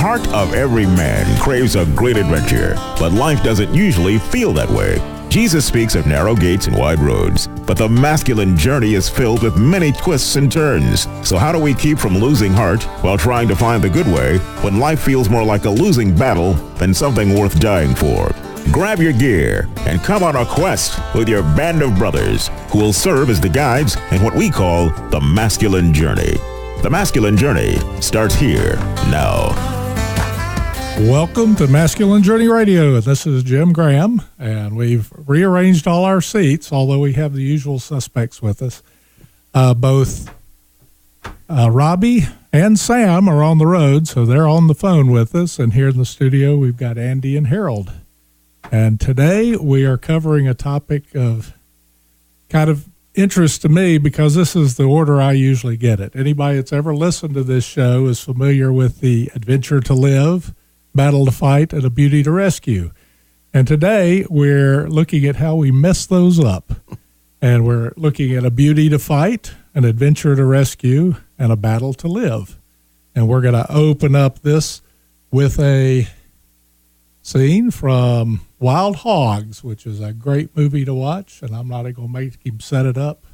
heart of every man craves a great adventure, but life doesn't usually feel that way. Jesus speaks of narrow gates and wide roads, but the masculine journey is filled with many twists and turns. So how do we keep from losing heart while trying to find the good way when life feels more like a losing battle than something worth dying for? Grab your gear and come on a quest with your band of brothers who will serve as the guides in what we call the masculine journey. The masculine journey starts here now. Welcome to Masculine Journey Radio. This is Jim Graham, and we've rearranged all our seats, although we have the usual suspects with us. Both Robbie and Sam are on the road, so they're on the phone with us. And here in the studio, we've got Andy and Harold. And today we are covering a topic of kind of interest to me because this is the order I usually get it. Anybody that's ever listened to this show is familiar with the Adventure to Live, Battle to Fight, and A Beauty to Rescue. And today we're looking at how we mess those up. And we're looking at A Beauty to Fight, An Adventure to Rescue, and A Battle to Live. And we're going to open up this with a scene from Wild Hogs, which is a great movie to watch. And I'm not going to make him set it up.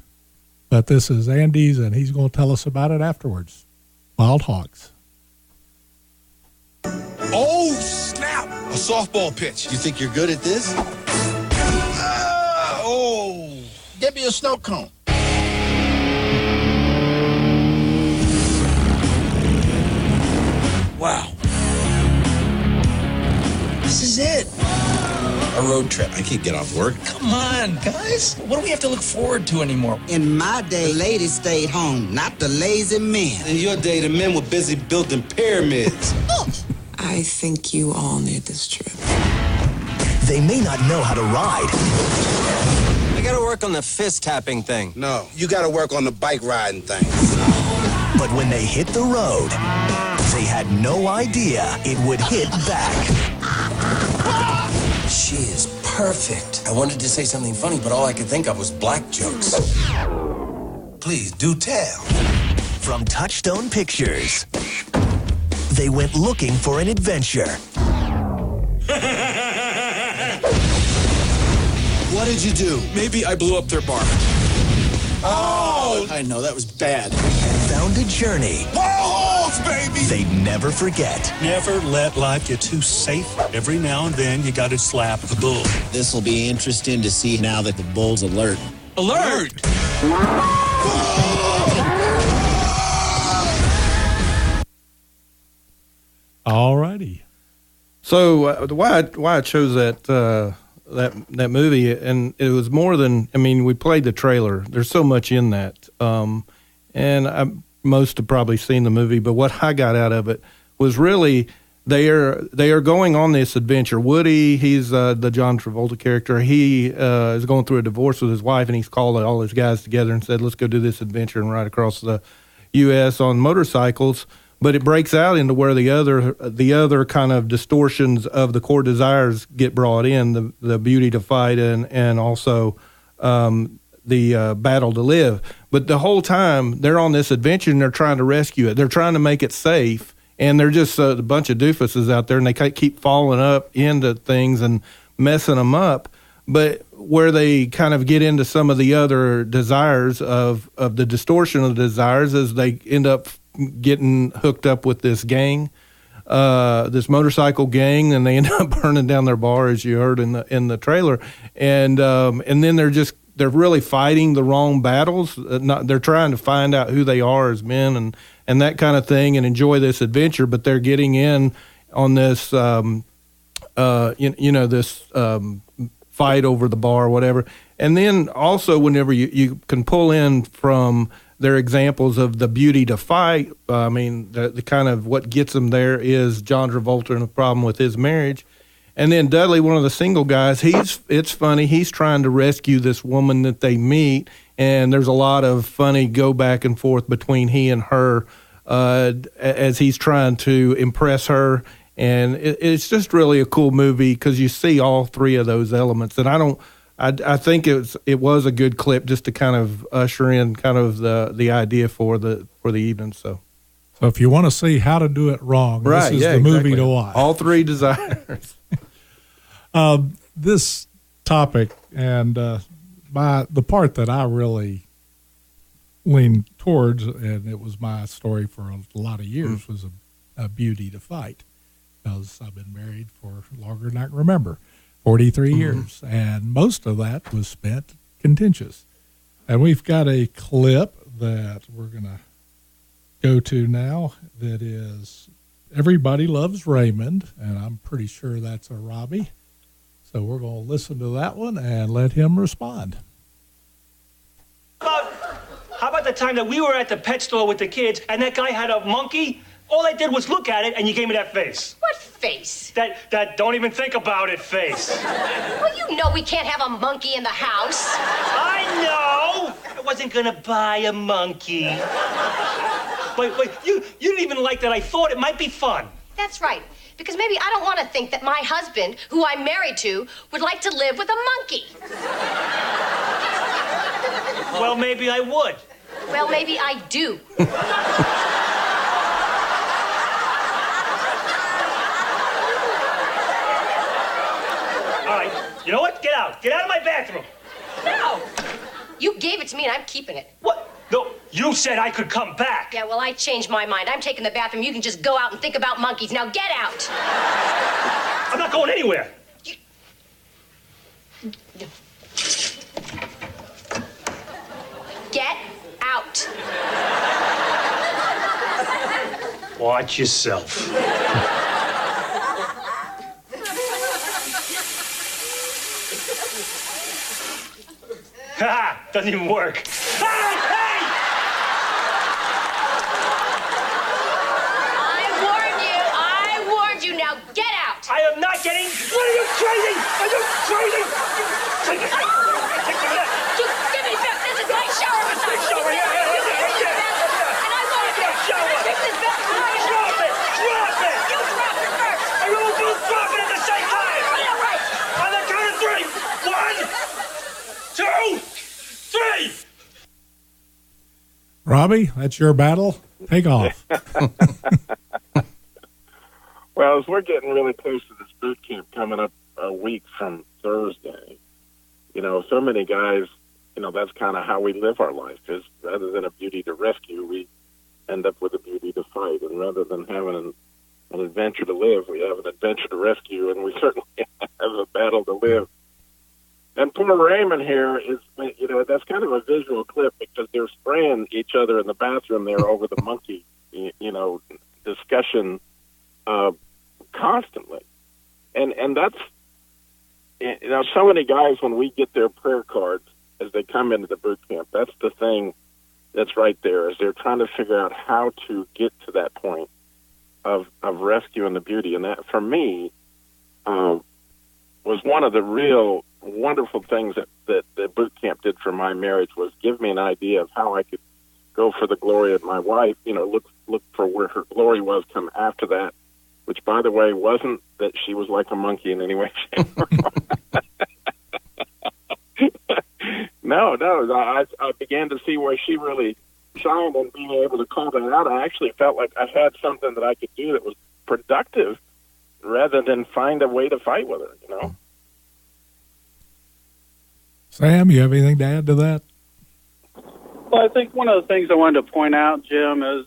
But this is Andy's, and he's going to tell us about it afterwards. Wild Hogs. Oh, snap! A softball pitch. You think you're good at this? Get me a snow cone. Wow. This is it. A road trip. I can't get off work. Come on, guys. What do we have to look forward to anymore? In my day, the ladies stayed home, not the lazy men. In your day, the men were busy building pyramids. I think you all need this trip. They may not know how to ride. I gotta work on the fist tapping thing. No, you gotta work on the bike riding thing. But when they hit the road, they had no idea it would hit back. She is perfect. I wanted to say something funny, but all I could think of was black jokes. Please, do tell. From Touchstone Pictures, they went looking for an adventure. What did you do? Maybe I blew up their bar. Oh! I know, that was bad. And found a journey Balls, baby! they'd never forget. Never let life get too safe. Every now and then, you got to slap the bull. This will be interesting to see now that the bull's alert. Alert! All righty. So why I chose that movie, and it was more than, I mean, we played the trailer. There's so much in that, and most have probably seen the movie. But what I got out of it was really they are going on this adventure. Woody, he's the John Travolta character. He is going through a divorce with his wife, and he's called all his guys together and said, "Let's go do this adventure and ride across the U.S. on motorcycles." But it breaks out into where the other kind of distortions of the core desires get brought in, the beauty to fight and also the battle to live. But the whole time they're on this adventure and they're trying to rescue it. They're trying to make it safe, and they're just a bunch of doofuses out there, and they keep falling up into things and messing them up. But where they kind of get into some of the other desires of the distortion of the desires is they end up getting hooked up with this gang, this motorcycle gang, and they end up burning down their bar, as you heard in the trailer, and then they're really fighting the wrong battles. They're trying to find out who they are as men and that kind of thing, and enjoy this adventure. But they're getting in on this, this fight over the bar or whatever. And then also, whenever you can pull in from their examples of the beauty to fight. I mean, the kind of what gets them there is John Travolta and the problem with his marriage. And then Dudley, one of the single guys, it's funny. He's trying to rescue this woman that they meet, and there's a lot of funny go back and forth between he and her as he's trying to impress her. And it's just really a cool movie because you see all three of those elements. And I think it was a good clip just to kind of usher in kind of the idea for the evening. So So if you want to see how to do it wrong, Right, this is the movie to watch. All three desires. This topic and the part that I really leaned towards, and it was my story for a lot of years, was a beauty to fight, because I've been married for longer than I can remember, 43 years, and most of that was spent contentious. And we've got a clip that we're going to go to now that is Everybody Loves Raymond, and I'm pretty sure that's a Robbie. So we're going to listen to that one and let him respond. How about the time that we were at the pet store with the kids and that guy had a monkey? All I did was look at it and you gave me that face. What face? That don't even think about it face. Well, you know we can't have a monkey in the house. I know. I wasn't gonna buy a monkey. Wait, you didn't even like that I thought it might be fun. That's right. Because maybe I don't want to think that my husband, who I'm married to, would like to live with a monkey. Well, maybe I would. Well, maybe I do. All right, you know what? Get out. Get out of my bathroom. No. You gave it to me and I'm keeping it. What? No, you said I could come back. Yeah, well, I changed my mind. I'm taking the bathroom. You can just go out and think about monkeys. Now get out. I'm not going anywhere. Get out. Watch yourself. Ha! Doesn't even work. Hey! I warned you. Now get out. I am not getting. What are you crazy? Are you crazy? Take it. Give me back. This is my shower. Shower. Yeah. And I want to take this back. Drop it. You drop it first. And we will both drop it at the same time. Yeah, right. On the count of three. 1, 2, 3. Robbie, that's your battle. Take off. Well, as we're getting really close to this boot camp coming up a week from Thursday, so many guys, that's kind of how we live our life, is rather than a beauty to rescue, we end up with a beauty to fight. And rather than having an adventure to live, we have an adventure to rescue, and we certainly have a battle to live. And poor Raymond here is, that's kind of a visual clip because they're spraying each other in the bathroom there over the monkey, discussion constantly. And that's, so many guys, when we get their prayer cards as they come into the boot camp, that's the thing that's right there, is they're trying to figure out how to get to that point of rescuing the beauty. And that, for me, was one of the real wonderful things that the boot camp did for my marriage, was give me an idea of how I could go for the glory of my wife, look for where her glory was, come after that, which, by the way, wasn't that she was like a monkey in any way, shape, or form. No, I began to see where she really shined, and being able to call that out, I actually felt like I had something that I could do that was productive rather than find a way to fight with her, Sam, you have anything to add to that? Well, I think one of the things I wanted to point out, Jim, is,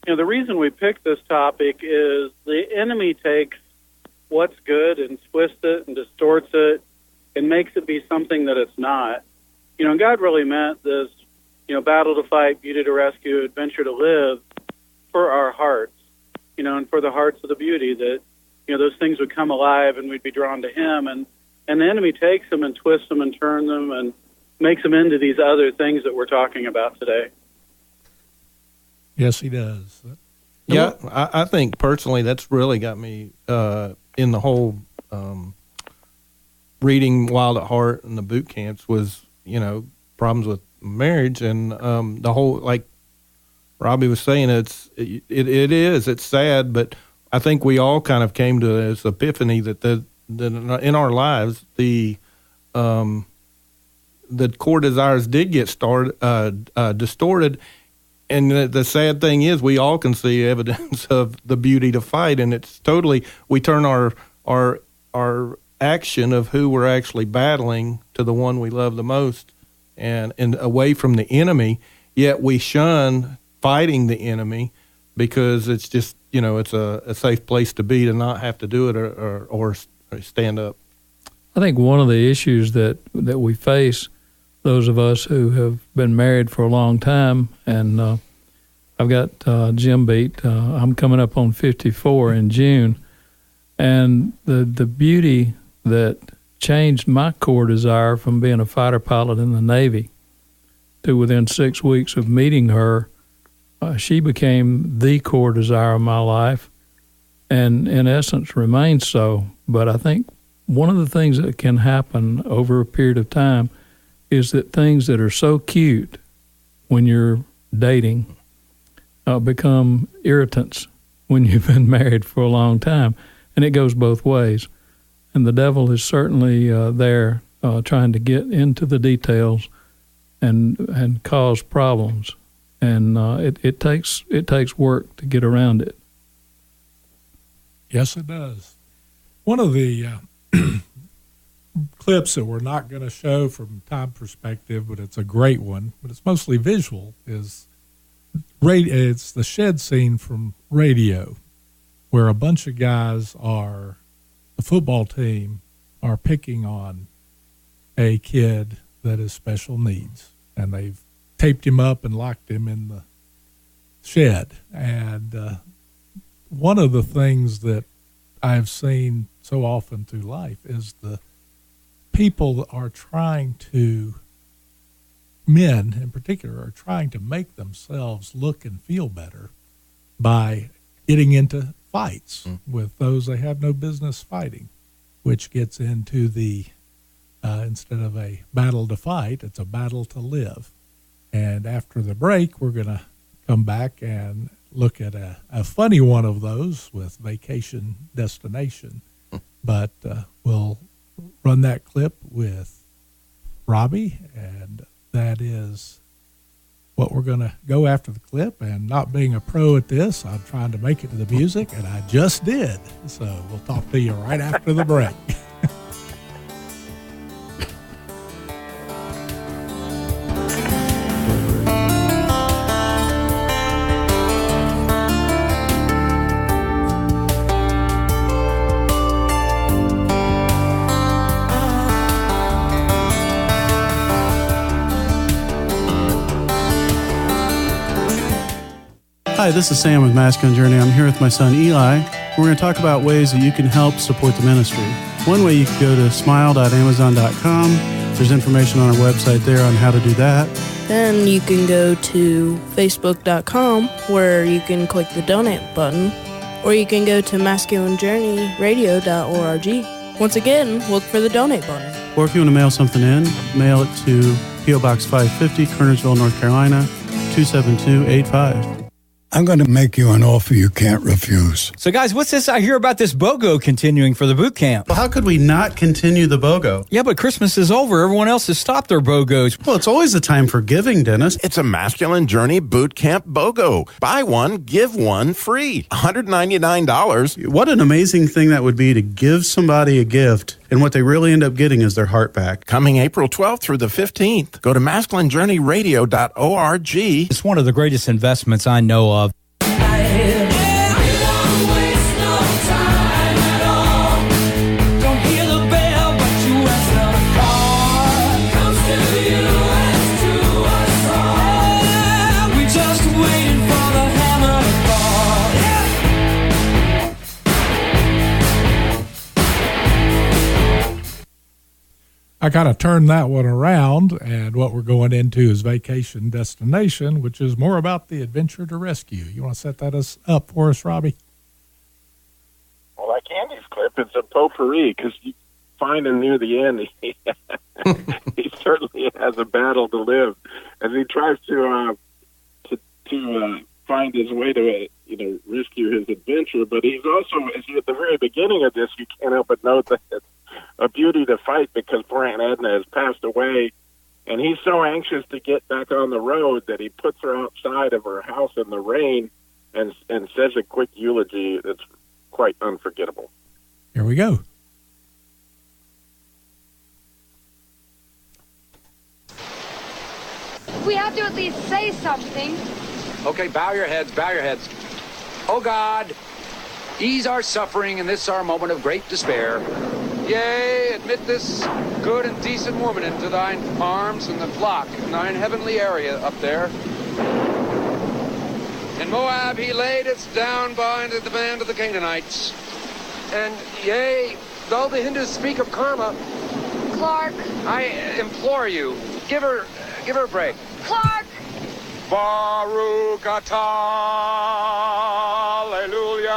the reason we picked this topic is the enemy takes what's good and twists it and distorts it and makes it be something that it's not. God really meant this, battle to fight, beauty to rescue, adventure to live for our hearts, and for the hearts of the beauty, that, those things would come alive and we'd be drawn to him. And the enemy takes them and twists them and turns them and makes them into these other things that we're talking about today. Yes, he does. Yeah, I think personally that's really got me in the whole reading Wild at Heart and the boot camps was, problems with marriage and the whole, like Robbie was saying, it's sad, but I think we all kind of came to this epiphany that in our lives the core desires did get distorted, And the sad thing is, we all can see evidence of the beauty to fight, and it's totally, we turn our action of who we're actually battling to the one we love the most, and away from the enemy. Yet we shun fighting the enemy because it's just, it's a safe place to be, to not have to do it or stand up. I think one of the issues that we face, those of us who have been married for a long time, and I've got Jim beat. I'm coming up on 54 in June, and the beauty that changed my core desire from being a fighter pilot in the Navy to within 6 weeks of meeting her, she became the core desire of my life, and in essence remains so. But I think one of the things that can happen over a period of time is that things that are so cute when you're dating become irritants when you've been married for a long time. And it goes both ways. And the devil is certainly there trying to get into the details and cause problems. And it takes work to get around it. Yes, it does. One of the clips that we're not going to show from time perspective, but it's a great one, but it's mostly visual, is it's the shed scene from Radio, where a bunch of guys the football team are picking on a kid that has special needs, and they've taped him up and locked him in the shed. And one of the things that I've seen so often through life is the people that are trying to, men in particular, are trying to make themselves look and feel better by getting into fights with those they have no business fighting, which gets into the, instead of a battle to fight, it's a battle to live. And after the break, we're going to come back and look at a funny one of those with Vacation Destination. But we'll run that clip with Robbie, and that is what we're going to go after the clip. And not being a pro at this, I'm trying to make it to the music, and I just did. So we'll talk to you right after the break. Hi, this is Sam with Masculine Journey. I'm here with my son Eli. We're going to talk about ways that you can help support the ministry. One way, you can go to smile.amazon.com. There's information on our website there on how to do that. Then you can go to facebook.com where you can click the donate button, or you can go to masculinejourneyradio.org. Once again, look for the donate button. Or if you want to mail something in, mail it to P.O. Box 550, Kernersville, North Carolina, 27285. I'm going to make you an offer you can't refuse. So, guys, what's this I hear about this BOGO continuing for the boot camp? Well, how could we not continue the BOGO? Yeah, but Christmas is over. Everyone else has stopped their BOGOs. Well, it's always the time for giving, Dennis. It's a Masculine Journey Boot Camp BOGO. Buy one, give one free. $199. What an amazing thing that would be to give somebody a gift, and what they really end up getting is their heart back. Coming April 12th through the 15th. Go to masculinejourneyradio.org. It's one of the greatest investments I know of. I kind of turned that one around, and what we're going into is Vacation Destination, which is more about the adventure to rescue. You want to set that up for us, Robbie? Well, like Andy's clip, it's a potpourri, because you find him near the end. He certainly has a battle to live as he tries to find his way to rescue his adventure. But he's also, as you at the very beginning of this, you can't help but note that it's a beauty to fight, because poor Aunt Edna has passed away, And he's so anxious to get back on the road that he puts her outside of her house in the rain and says a quick eulogy that's quite unforgettable. Here we go. We have to at least say something. Okay, bow your heads, bow your heads. Oh God, ease our suffering in this our moment of great despair. Yea, admit this good and decent woman into thine arms and the flock in thine heavenly area up there. In Moab he laid us down behind the band of the Canaanites. And yea, though the Hindus speak of karma, Clark. I implore you, give her a break. Clark. Baruch atah, hallelujah.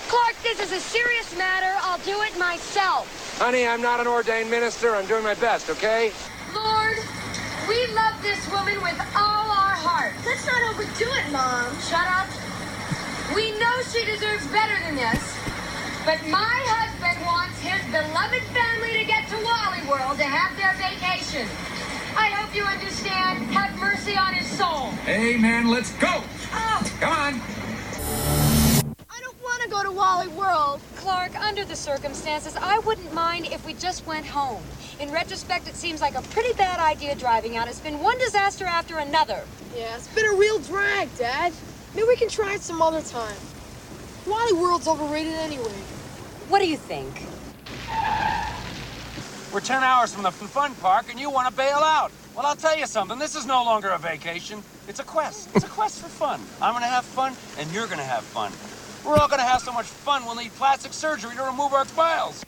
Clark, this is a serious matter. I'll do it myself. Honey, I'm not an ordained minister. I'm doing my best, okay? Lord, we love this woman with all our heart. Let's not overdo it, Mom. Shut up. We know she deserves better than this. But my husband wants his beloved family to get to Wally World to have their vacation. I hope you understand. Have mercy on his soul. Amen. Let's go. Oh. Come on. I don't want to go to Wally World. Clark, under the circumstances, I wouldn't mind if we just went home. In retrospect, it seems like a pretty bad idea driving out. It's been one disaster after another. Yeah, it's been a real drag, Dad. Maybe we can try it some other time. Wally World's overrated anyway. What do you think? We're 10 hours from the fun park, and you want to bail out. Well, I'll tell you something. This is no longer a vacation. It's a quest. It's a quest for fun. I'm going to have fun, and you're going to have fun. We're all going to have so much fun, we'll need plastic surgery to remove our spiles.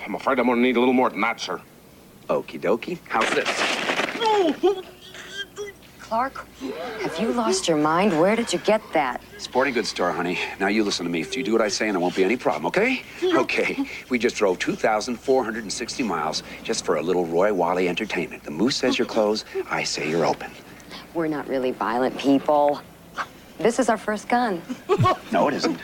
I'm afraid I'm going to need a little more than that, sir. Okie dokie. How's this? Clark, have you lost your mind? Where did you get that? Sporting goods store, honey. Now you listen to me. You do what I say and there won't be any problem, okay? Okay. We just drove 2,460 miles just for a little Roy Wally entertainment. The moose says you're closed. I say you're open. We're not really violent people. This is our first gun. No, it isn't.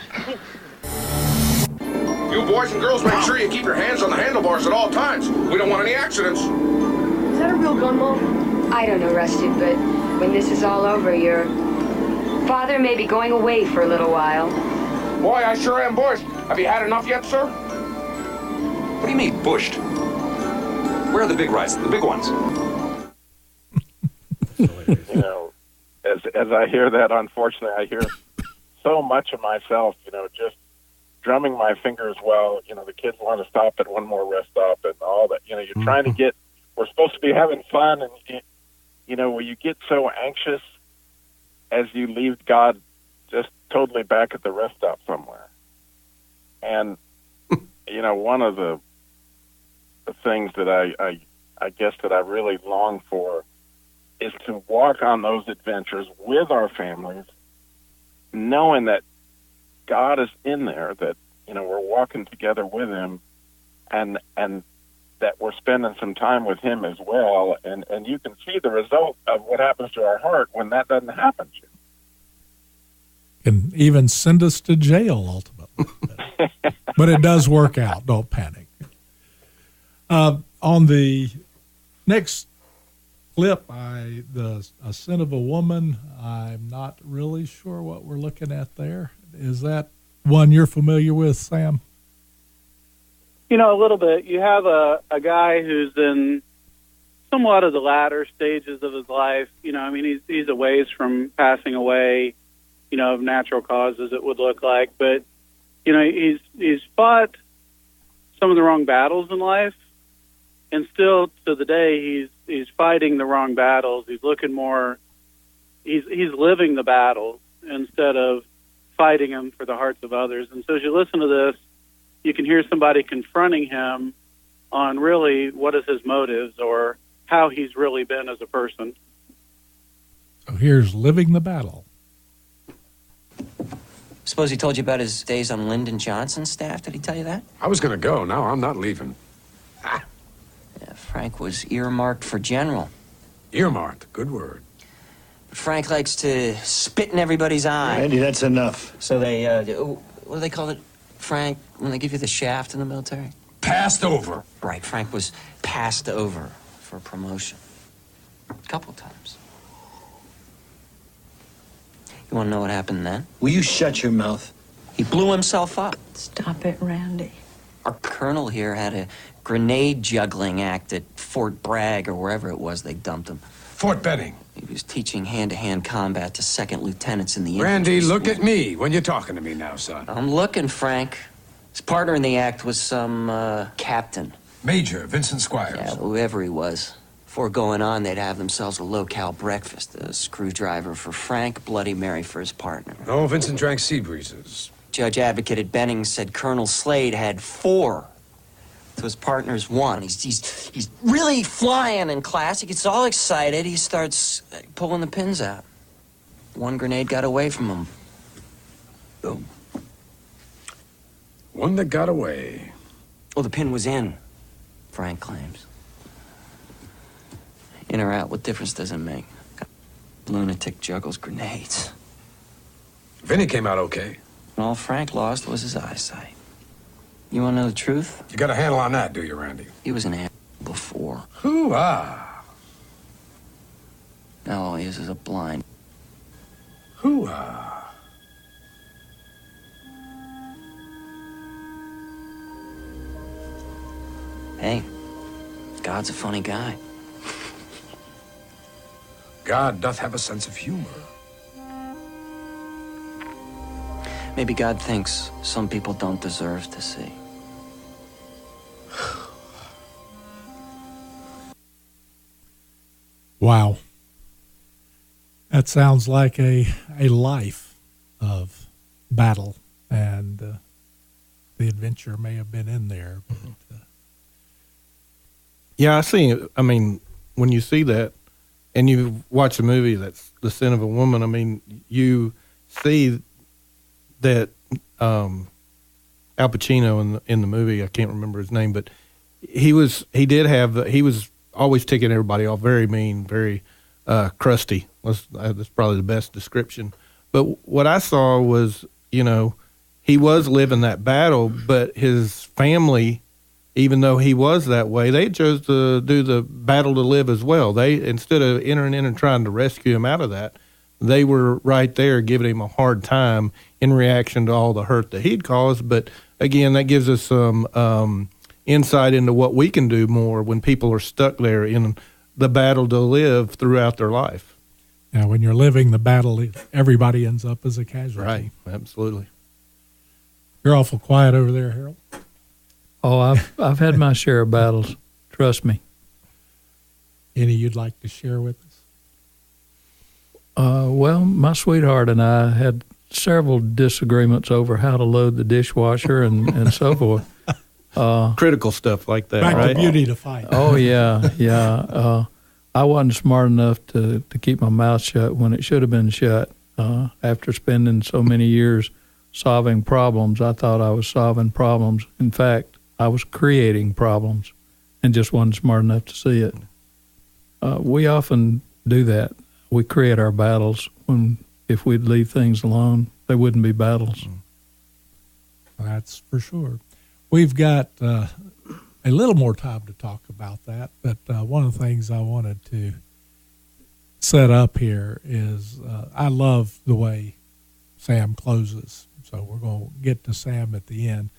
You boys and girls make sure you keep your hands on the handlebars at all times. We don't want any accidents. Is that a real gun, Mom? I don't know, Rusty, but when this is all over, your father may be going away for a little while. Boy, I sure am bushed. Have you had enough yet, sir? What do you mean, bushed? Where are the big rides? The big ones? You know, as I hear that, unfortunately, I hear so much of myself, you know, just drumming my fingers while, you know, the kids want to stop at one more rest stop and all that. You know, you're trying to get, we're supposed to be having fun, and, you know, when you get so anxious as you leave God just totally back at the rest stop somewhere. And, you know, one of the things that I guess that I really long for is to walk on those adventures with our families, knowing that God is in there, that, you know, we're walking together with him, and that we're spending some time with him as well. And you can see the result of what happens to our heart when that doesn't happen. Can even send us to jail ultimately. But it does work out. Don't panic. On the next clip, a Sin of a Woman, I'm not really sure what we're looking at there. Is that one you're familiar with, Sam? You know, a little bit. You have a guy who's in somewhat of the latter stages of his life. You know, I mean, he's a ways from passing away, you know, of natural causes, it would look like. But, you know, he's fought some of the wrong battles in life, and still to the day he's fighting the wrong battles. He's looking more, he's living the battles instead of fighting them for the hearts of others. And so as you listen to this, you can hear somebody confronting him on really what is his motives or how he's really been as a person. So here's Living the Battle. Suppose he told you about his days on Lyndon Johnson's staff? Did he tell you that? I was going to go. Now I'm not leaving. Yeah, Frank was earmarked for general. Earmarked. Good word. But Frank likes to spit in everybody's eye. Andy, that's enough. So they, what do they call it, Frank, when they give you the shaft in the military? Passed over. Right, Frank was passed over. for a promotion. A couple times. You want to know what happened then? Will you shut your mouth? He blew himself up. Stop it, Randy. Our colonel here had a grenade juggling act at Fort Bragg or wherever it was they dumped him. Fort Benning. He was teaching hand-to-hand combat to second lieutenants in the Randy, infantry look school. at me when you're talking to me now, son. I'm looking, Frank. His partner in the act was some captain. Major Vincent Squires. Yeah, whoever he was. Before going on, they'd have themselves a locale breakfast. A screwdriver for Frank, Bloody Mary for his partner. Oh, Vincent drank sea breezes. Judge Advocate at Benning said Colonel Slade had 4. To his partner's 1. He's really flying in class. He gets all excited. He starts pulling the pins out. One grenade got away from him. Boom. One that got away. Well, the pin was in, Frank claims. In or out, what difference does it make? Lunatic juggles grenades. Vinny came out okay. And all Frank lost was his eyesight. You want to know the truth? You got a handle on that, do you, Randy? He was an asshole before. Hoo-ah. Now all he is a blind. Hoo-ah. Hey, God's a funny guy. God doth have a sense of humor. Maybe God thinks some people don't deserve to see. Wow. That sounds like a life of battle, and the adventure may have been in there. But, Yeah, I see. I mean, when you see that and you watch a movie that's The Sin of a Woman, I mean, you see that Al Pacino in the movie, I can't remember his name, but he was always ticking everybody off, very mean, very crusty. That's probably the best description. But what I saw was, he was living that battle, but his family, even though he was that way, they chose to do the battle to live as well. They, instead of entering in and trying to rescue him out of that, they were right there giving him a hard time in reaction to all the hurt that he'd caused. But again, that gives us some insight into what we can do more when people are stuck there in the battle to live throughout their life. now, when you're living the battle, everybody ends up as a casualty. Right, absolutely. You're awful quiet over there, Harold. Oh, I've had my share of battles. Trust me. Any you'd like to share with us? Well, my sweetheart and I had several disagreements over how to load the dishwasher and so forth. Critical stuff like that, Back right? to beauty to fight. Oh, yeah. I wasn't smart enough to keep my mouth shut when it should have been shut. After spending so many years solving problems, I thought I was solving problems. In fact, I was creating problems and just wasn't smart enough to see it. We often do that. We create our battles when, if we'd leave things alone, they wouldn't be battles. That's for sure. We've got a little more time to talk about that, but one of the things I wanted to set up here is I love the way Sam closes, so we're going to get to Sam at the end.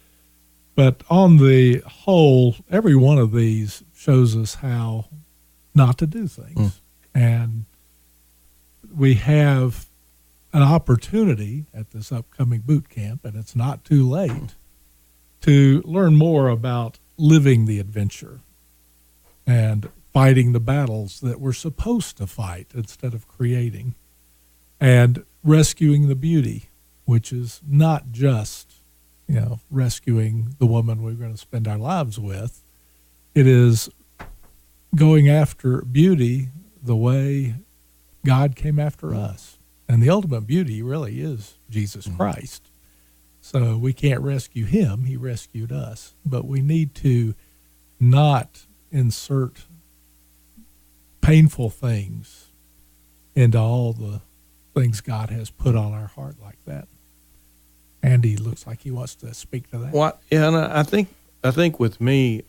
But on the whole, every one of these shows us how not to do things. And we have an opportunity at this upcoming boot camp, and it's not too late, to learn more about living the adventure and fighting the battles that we're supposed to fight instead of creating, and rescuing the beauty, which is not just, rescuing the woman we're going to spend our lives with. It is going after beauty the way God came after us. And the ultimate beauty really is Jesus Christ. So we can't rescue him. He rescued us. But we need to not insert painful things into all the things God has put on our heart like that. Andy looks like he wants to speak to that. What? Yeah, and I think with me,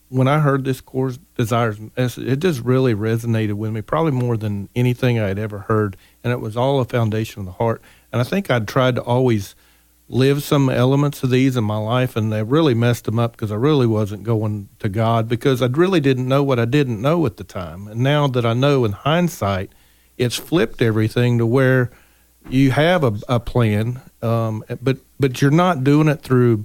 when I heard this core desires message, it just really resonated with me, probably more than anything I had ever heard. And it was all a foundation of the heart. And I think I'd tried to always live some elements of these in my life, and they really messed them up because I really wasn't going to God, because I really didn't know what I didn't know at the time. And now that I know in hindsight, it's flipped everything to where you have a plan, but you're not doing it through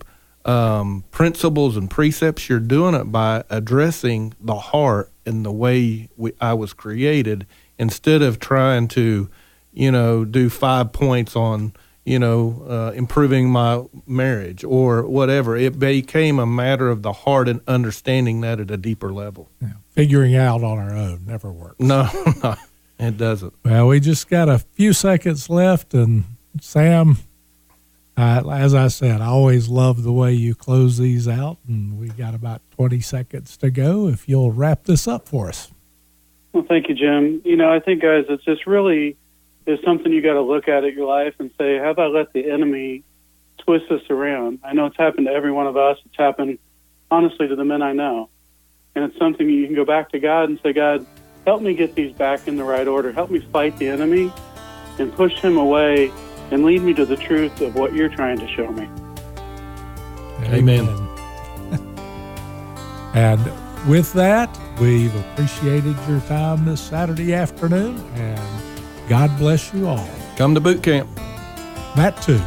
principles and precepts. You're doing it by addressing the heart and the way I was created, instead of trying to, do 5 points on, improving my marriage or whatever. It became a matter of the heart and understanding that at a deeper level. Yeah. Figuring out on our own never works. No, it doesn't. Well, we just got a few seconds left, and Sam, as I said, I always love the way you close these out, and we got about 20 seconds to go. If you'll wrap this up for us. Well, thank you, Jim. I think, guys, it's just really is something you got to look at your life and say, have I let the enemy twist this around? I know it's happened to every one of us. It's happened, honestly, to the men I know. And it's something you can go back to God and say, God, help me get these back in the right order. Help me fight the enemy and push him away and lead me to the truth of what you're trying to show me. Amen. And with that, we've appreciated your time this Saturday afternoon, and God bless you all. Come to boot camp. That too.